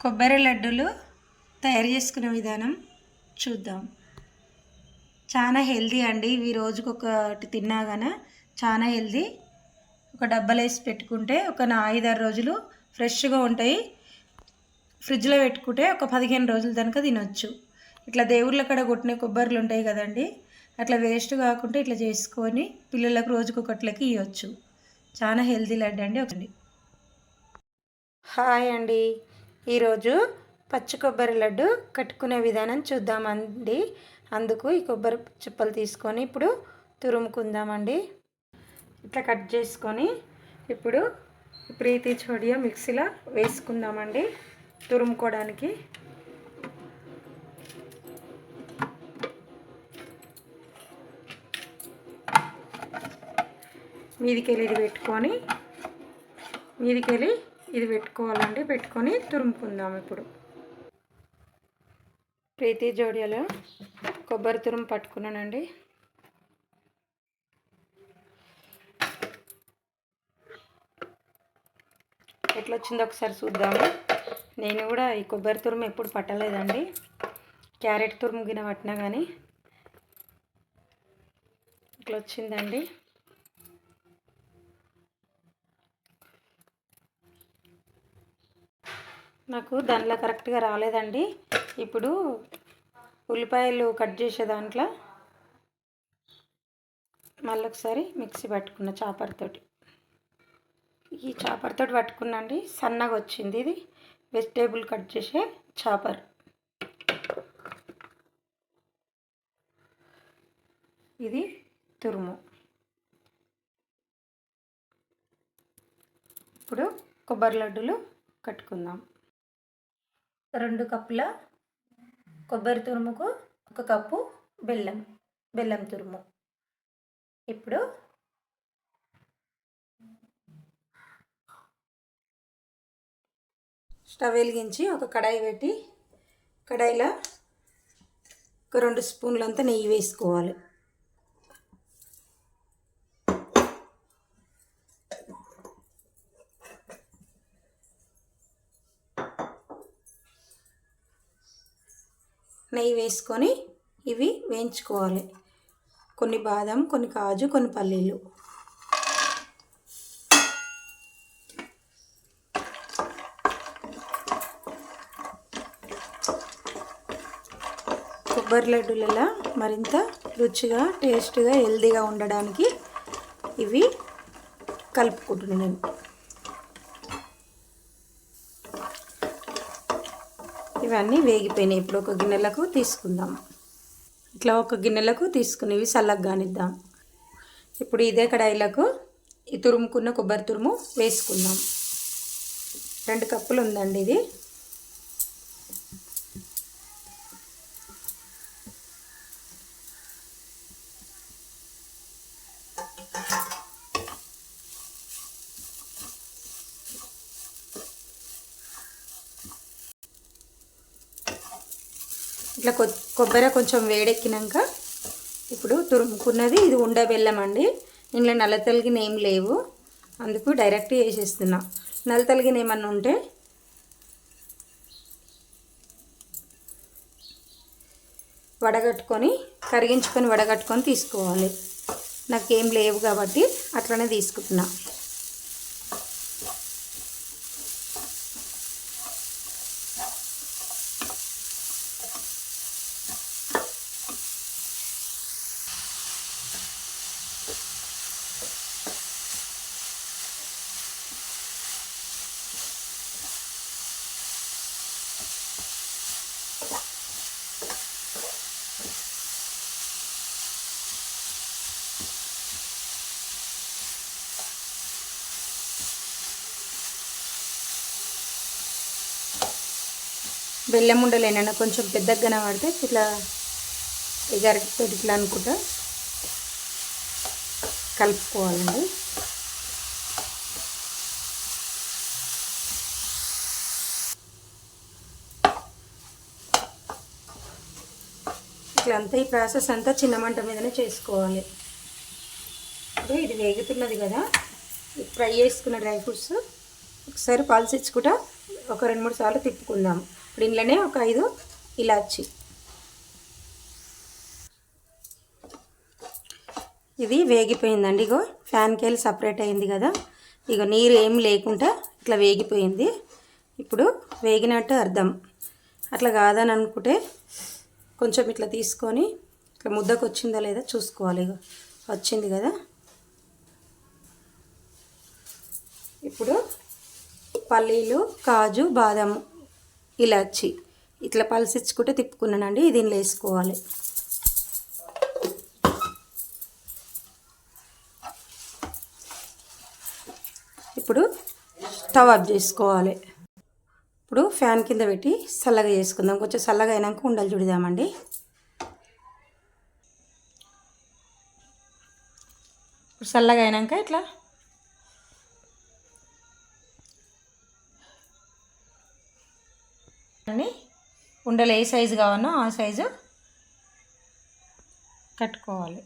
కొబ్బరి లడ్డూలు తయారు చేసుకునే విధానం చూద్దాం. చాలా హెల్దీ అండి. ఇవి రోజుకు ఒకటి తిన్నా గానీ చాలా హెల్దీ. ఒక డబ్బాలో వేసి పెట్టుకుంటే ఒక 5-6 రోజులు ఫ్రెష్గా ఉంటాయి. ఫ్రిడ్జ్లో పెట్టుకుంటే ఒక 15 రోజుల దాకా తినొచ్చు. ఇట్లా దేవుళ్ళ కాడ కొట్టిన కొబ్బరిలు ఉంటాయి కదండి, అట్లా వేస్ట్ కాకుండా ఇట్లా చేసుకొని పిల్లలకు రోజుకు ఒకట్లకి ఇవ్వచ్చు. చాలా హెల్దీ లడ్డు అండి. ఒకటి హాయ్ అండి, ఈరోజు పచ్చి కొబ్బరి లడ్డు కట్టుకునే విధానం చూద్దామండి. అందుకు ఈ కొబ్బరి చిప్పలు తీసుకొని ఇప్పుడు తురుముకుందామండి. ఇట్లా కట్ చేసుకొని ఇప్పుడు ప్రీతి చోడియా మిక్సీలో వేసుకుందామండి తురుముకోవడానికి. మీదికెళ్ళి ఇది పెట్టుకోవాలండి. పెట్టుకొని తురుముకుందాం. ఇప్పుడు ప్రీతి జోడియాలో కొబ్బరి తురుము పట్టుకున్నానండి. ఎట్లా వచ్చిందో ఒకసారి చూద్దాము. నేను కూడా ఈ కొబ్బరి తురుము ఎప్పుడు పట్టలేదండి. క్యారెట్ తురుము గిన పట్టినా కానీ ఇట్లా వచ్చిందండి. నాకు దానిలో కరెక్ట్గా రాలేదండి. ఇప్పుడు ఉల్లిపాయలు కట్ చేసే దాంట్లో మళ్ళీ ఒకసారి మిక్సీ పట్టుకున్న చాపర్ తోటి. ఈ చాపర్ తోటి పట్టుకున్నాండి. సన్నగా వచ్చింది. ఇది వెజిటేబుల్ కట్ చేసే చాపర్. ఇది తురుము. ఇప్పుడు కొబ్బరి లడ్డూలు కట్టుకుందాం. 2 కప్పుల కొబ్బరి తురుముకు 1 కప్పు బెల్లం తురుము. ఇప్పుడు స్టవ్ వెలిగించి ఒక కడాయి పెట్టి కడాయిలో ఒక 2 స్పూన్లంతా నెయ్యి వేసుకోవాలి. నెయ్యి వేసుకొని ఇవి వేయించుకోవాలి. కొన్ని బాదం, కొన్ని కాజు, కొన్ని పల్లీలు. కొబ్బరి లడ్డూలలో మరింత రుచిగా, టేస్ట్గా, హెల్దీగా ఉండడానికి ఇవి కలుపుకుంటున్నాను. ఇవన్నీ వేగిపోయినాయి. ఇప్పుడు ఒక గిన్నెలకు తీసుకుందాం. ఇట్లా ఒక గిన్నెలకు తీసుకుని ఇవి చల్లగా కానిద్దాం. ఇప్పుడు ఇదే కడాయిలకు ఈ తురుముకున్న కొబ్బరి తురుము వేసుకుందాం. 2 కప్పులు ఉందండి ఇది. ఇట్లా కొబ్బరి కొంచెం వేడెక్కినాక ఇప్పుడు తురుముకున్నది ఇది ఉండ బెల్లం అండి. ఇంట్లో నల్ల తలిగిన ఏం లేవు, అందుకు డైరెక్ట్ వేసేస్తున్నా. నల్ల తలిగిన ఏమన్నా ఉంటే కరిగించుకొని వడగట్టుకొని తీసుకోవాలి. నాకేం లేవు కాబట్టి అట్లనే తీసుకుంటున్నా. బెల్లం ఉండలేనన్నా కొంచెం పెద్దగా కనబడితే ఇట్లా గరిటెతో ఇట్లా అనుకుంటా కలుపుకోవాలండి. ఇట్లా అంతా ఈ ప్రాసెస్ అంతా చిన్న మంట మీదనే చేసుకోవాలి. ఇప్పుడు ఇది వేగుతున్నది కదా, ఫ్రై చేసుకున్న డ్రై ఫ్రూట్స్ ఒకసారి పల్స్ ఇచ్చుకుంటా ఒక 2-3 సార్లు తిప్పుకుందాం. ఇప్పుడు ఇంట్లోనే ఒక 5 ఇలాచి. ఇది వేగిపోయిందండి. ఇగో ఫ్యాన్కి వెళ్ళి సపరేట్ అయింది కదా. ఇగో నీరు ఏం లేకుండా ఇట్లా వేగిపోయింది. ఇప్పుడు వేగినట్టు అర్థం. అట్లా కాదని అనుకుంటే కొంచెం ఇట్లా తీసుకొని ఇట్లా ముద్దకు వచ్చిందా లేదా చూసుకోవాలి. ఇగో వచ్చింది కదా. ఇప్పుడు పల్లీలు, కాజు, బాదం, ఇలాచి ఇట్లా పలసిచ్చుకుంటే తిప్పుకున్నానండి. దీనిలో వేసుకోవాలి. ఇప్పుడు స్టవ్ ఆఫ్ చేసుకోవాలి. ఇప్పుడు ఫ్యాన్ కింద పెట్టి చల్లగా చేసుకుందాం. కొంచెం చల్లగా అయినాక ఉండలు చుడదామండి. ఇప్పుడు చల్లగా అయినాక ఇట్లా అన్నీ ఉండలు ఏ సైజు కావాలో ఆ సైజు కట్టుకోవాలి.